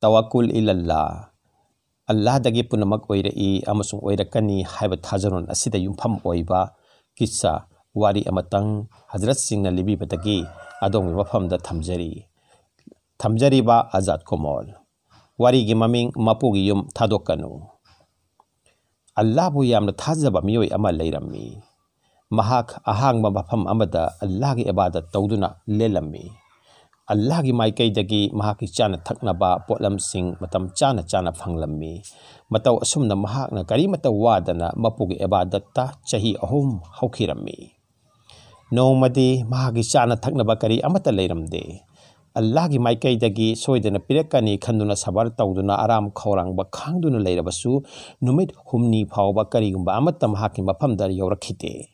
tawakkul ilallah Allah dagi punamak oirai amasung oirakani haiba thajaron asida yumpham oiba kissa wari amatang Hazrat Singh na libi batagi adong mafam da thamjari ba Azad Komol wari gi maming mapu gi yum thadokanu Allah bu yamna thajaba miyoi ama leirammi mahak ahangba mafam amada Allah gi ibadat tawduna lelammi Allah gi maikai dagi mahaki chana thaknaba potlam sing matam chana phanglammi mataw asumna mahakna kari mataw wadana mapu gi ibadat ta chahi ahum hawkhirammi nongmadi mahaki chana thaknaba kari amata leiramde Allah gi maikai dagi soidana pirakani khanduna sabar tawduna aram khawrang ba khangduna leirabasu numit humni phawba kari gumba amata mahaki mafam dar yawrakhite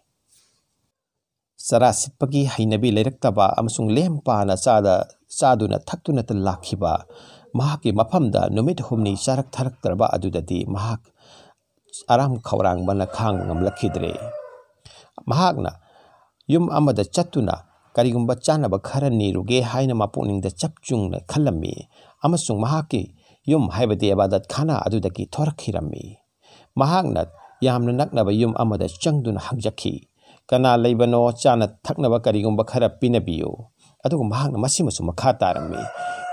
Sara sipagi hainabi leiraktaba amasung lempana saduna thakduna ta lakhiba mahaki mafamda numit humni charak tharaktarba adudadi mahak aram khawrang bana khang ngamlakhidre mahakna yum amada chatuna karigumba chanaba khara niruge haina mapungning da chapchungna khallammi amasung mahaki yum haibadi abadat khana adudagi thorakhirammi mahakna yamna naknaba yum amada changduna hangjakhi kana leibano chana thaknaba karigumba khara pinabiyo adugu mahakna masimasu makha tarammi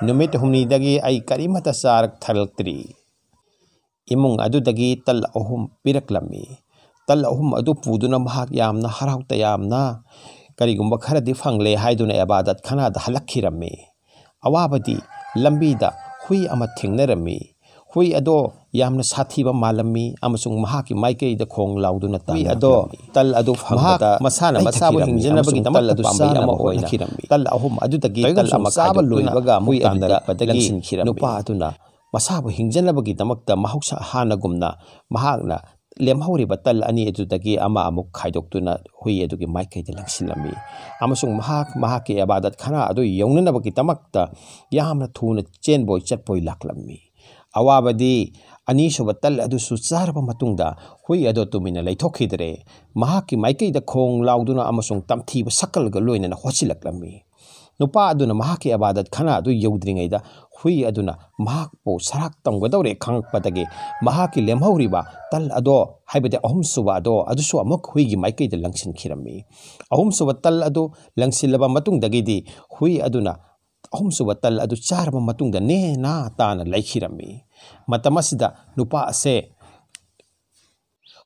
numit humni dagi ai karimata sarak thalktri imung adudagi tal ahum piraklammi tal ahum adu puduna mahak yamna harauta yamna karigumba khara di fangle haiduna abadat khana da halakhirammi awabadi lambida hui ama thingnarammi hui ado yamna sathiba malammi amasung mahaki maikei da khong lauduna ta hui ado tal adu phangda masana masabu hinjanabagi tal adu pambai ama oina tal ahum adu dagi tal ama saba loibaga hui andara padagi nupa aduna masabu hinjanabagi damakta mahuksa hanagumna mahakna lemhauriba tal ani edudagi ama amuk khaidoktuna hui edugi maikei da langsilami amasung mahaki abadat khana adu yongnanabagi damakta yamna thuna chenboy chatboy laklammi awabadi ani subatal adu sucharba matungda hui ado tumina leithokidre mahaki maikei da khong lauduna amasung tamthiba sakalga loinana hochilaklammi nupa aduna mahaki abadat khana adu yodringaida hui aduna mahakpo sarak tamgadore khangpadagi mahaki lemhauriba tal ado haibade ahum suba ado adusu amuk huigi maikei da langsin khirammi ahum suba tal adu langsilaba matungdagidi hui aduna ahum suba tal adu charba matungda ne na tana laikhirammi matamasida nupa ase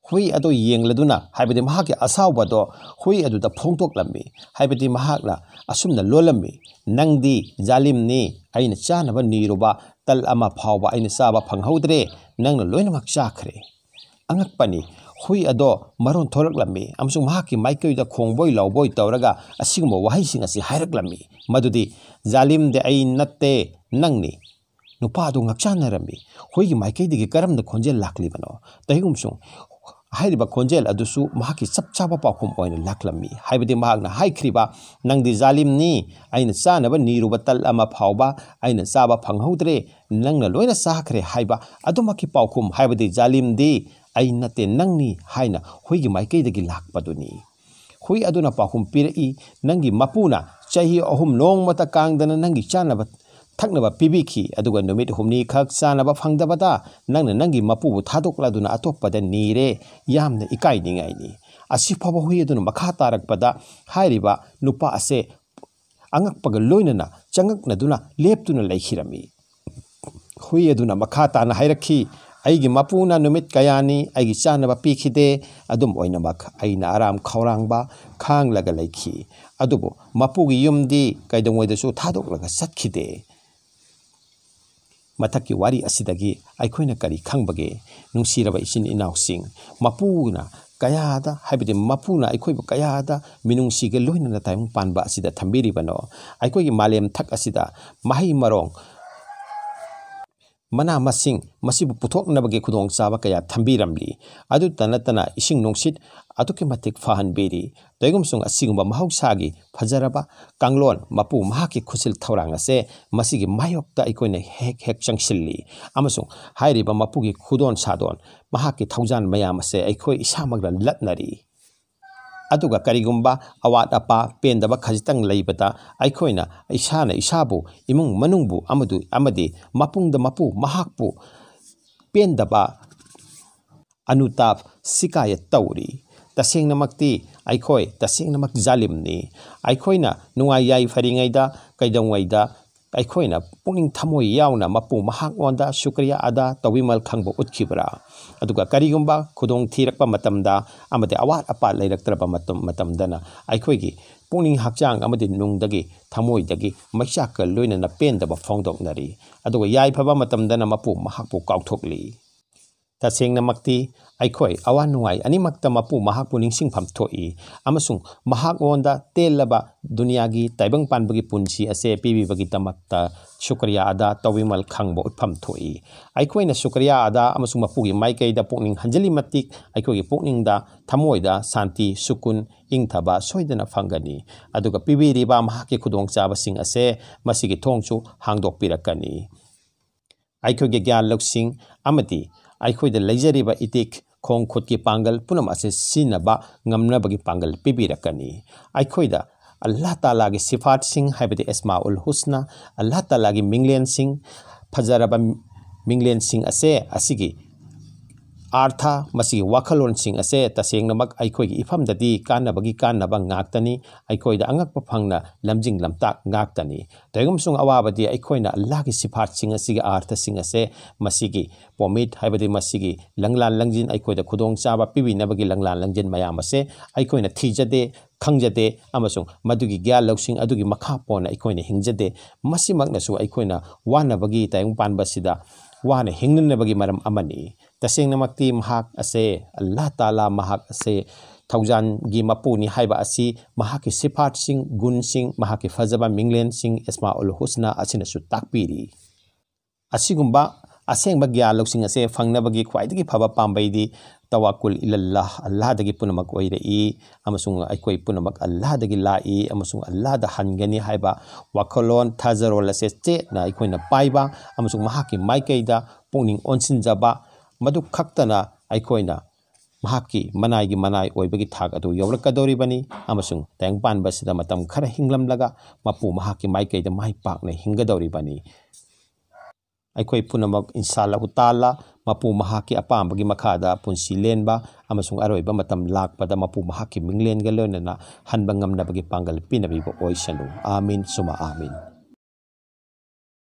hui ado yengladuna haibade mahaki asawbado hui adu da phongtoklammi haibade mahakna asumna lolammi nangdi jalimni aina chanaba niruba tal ama phawba aina saba phanghaudre nangna loinamak chakhre angakpani hui ado maron thoraklammi amsung mahaki maikei da khongboy lawboy tawraga asigumba wahaising asi hairaklammi madudi jalim de ai natte nangni nupa adu ngakchanarami huigi maikei digi karamda khonjel laklibano tahigumsung hairiba khonjel adusu mahaki chapchaba pakhum oina laklammi haibadi mahakna haikriba nangdi jalimni aina chanaba niruba tal ama phawba aina chaba phanghaudre nangna loina sakhre haiba adumaki pakhum haibadi jalimdi aina te nangni haina huigi maikei digi lakpaduni hui aduna pakhum pirai nangi mapuna chahi ahum nongmata kangdana nangi chanaba thaknaba pibiki aduga numit humni khak chanaba phangdabada nangna nangi mapubu thadokladuna atopada nire yamna ikai ningaini asifaba hui aduna makha tarakpada hairiba nupa ase angakpaga loinana changaknaduna leptuna laikhirami hui aduna makha tana hairakhi aigi mapuna numit kayani aigi chanaba pikhide adum oinamak aina aram khawrangba khanglaga laikhi adubu mapugi yumdi kaidongwaidasu thadoklaga sakhide mathaki wari asidagi aikoina kari khangbage nungsiraba isin inausing mapuna kayada haibide mapuna aikoiba kayada minungsiga loinana tayong panba asida thambiribano aikoigi malem thak asida mahi marong mana masing masibu puthoknabage khudong chaba kaya thambiramli adu tanatana ising nongsit aduke matik fahan beri toigumsung asigumba mahausagi phajaraba kanglon mapu mahaki khusil thorang ase masigi mayokta ikoina hek changsilli amasung hairiba mapugi khudon sadon mahaki thaujan mayam ase aikoi isamagra latnari अदुगा करिगुम्बा अवात अपा पेंदबा खजितंग लैबता अखोइना इसाना इसाबु इमुंग मनुंगबु अमदि मपुंगदा मपु महाकपु पेंदबा अनुताप शिकायत तौरी तसेंगनमक्ति अखोइ तसेंगनमक जालिमनी अखोइना नुंगाई याई फरिङैदा कैदंगैदा अखोइना पुनिंग थमोय यावना मपु महाकओंदा शुक्रिया अदा तविमल खंगबो उतखिबरा अदुगा करिगुम्बा खुदोंग थीरकपा मतमदा अमदे अवात अपा लैरक्तरबा मतमदना अखोइगी पुनिंग हक्चांग अमदे नुंगदगी थमोयदगी मैचाक लोइनना पेंदबा फोंदोकनरी अदुगा याई फबा मतमदना मपु महाकपु काउथोकली तसेंगनमक्ति अखोइ अवा नुंगाई अनिमक्ता मपु महाकपु निंगसिंगफम थोई अमसुंग महाकओंदा तेलबा दुनियागी ताइबंग पानबगी पुंसी असे पीबीबगी तमक्ता शुक्रिया अदा तविमल खंगबो उत्फम थोई अखोइना शुक्रिया अदा अमसुंग मपुगी माइकैदा पुनिंग हंजली मतिक अखोइगी पुनिंगदा थमोयदा शांति सुकुन इंगथबा सोइदना फंगनी अदुगा पीबीरिबा महाकी खुदोंगचाबसिंग असे मसिगी थोंगचु हांगदोकपिरकनी अखोइगी ग्यान लौसिंग अमति अखोइदा लैजरिबा इतिक खोंग खुद की पांगल पुनम असे सिनबा ngamnabagi पांगल पिबिरकनी अखोइदा अल्लाह ताला की सिफात सिंह हाइबदि अस्माउल हुस्ना अल्लाह ताला की मिंगलेन सिंह फजरबा मिंगलेन सिंह असे असिगी आर्था मसी वाखलोन सिंह असे तसेंगनमक अखोइगी इफमददी कानबगी कानबा ngaktani अखोइदा अंगकपा फंगना लमजिंग लमता ngaktani तैगुमसुंग अवाबदी अखोइना अल्लाह की सिफात सिंह असिगी आर्थ सिंह असे मसिगी पोमिट हाइबदि मसिगी लंगलान लंजिन अखोइदा खुदोंग चाबा पिबिनबगी लंगलान लंजिन मयाम असे अखोइना थीजदे खंगजदे अमसुंग मदुगी ग्याल लौसिंग अदुगी मखा पोना अखोइना हिंगजदे मसिमकनसु अखोइना वानबगी ताइंग पानबसिदा वाने हिंगनबगी मरम अमनी तसेंगनमक्ति महाक असे अल्लाह ताला महाक असे थौजान गी मपुनी हाइबा असी महाकी सिफात सिंह गुण सिंह महाकी फजबा मिंगलेन सिंह इस्माउल हुस्ना असिनसु ताकपीरी असिगुम्बा असेंगबा ग्याल लौसिंग असे फंगनबगी ख्वाइदगी फबा पांबैदी तवाकुल इल्लाह अल्लाह दगी पुनमक ओइरई अमसुंग अखोइ पुनमक अल्लाह दगी लाई अमसुंग अल्लाह द हनगनी हाइबा वाखलोन थाजरोल असे चेना अखोइना पाइबा अमसुंग महाकी माइकैदा पुनिंग ओनसिनजबा मदु खक्तना अखोइना महाकी मनाई मनाई ओइबगी थाक अदु यौरकदोरिबनी अमसुंग तैंग पानबसिदा मतम खरा हिंगलमलगा मपु महाकी माइकैदा माइ पाकने हिंगदोरिबनी अखोइ पुनमक इंशाअल्लाह ताला मपु महाकी अपामबगी मखादा पुंसी लेनबा अमसुंग अरोइबा मतम लाकपदा मपु महाकी मिंगलेनगा लोइनना हनबा ngamnabagi पांगल पिनबिबो ओइसनु आमीन सुमा आमीन।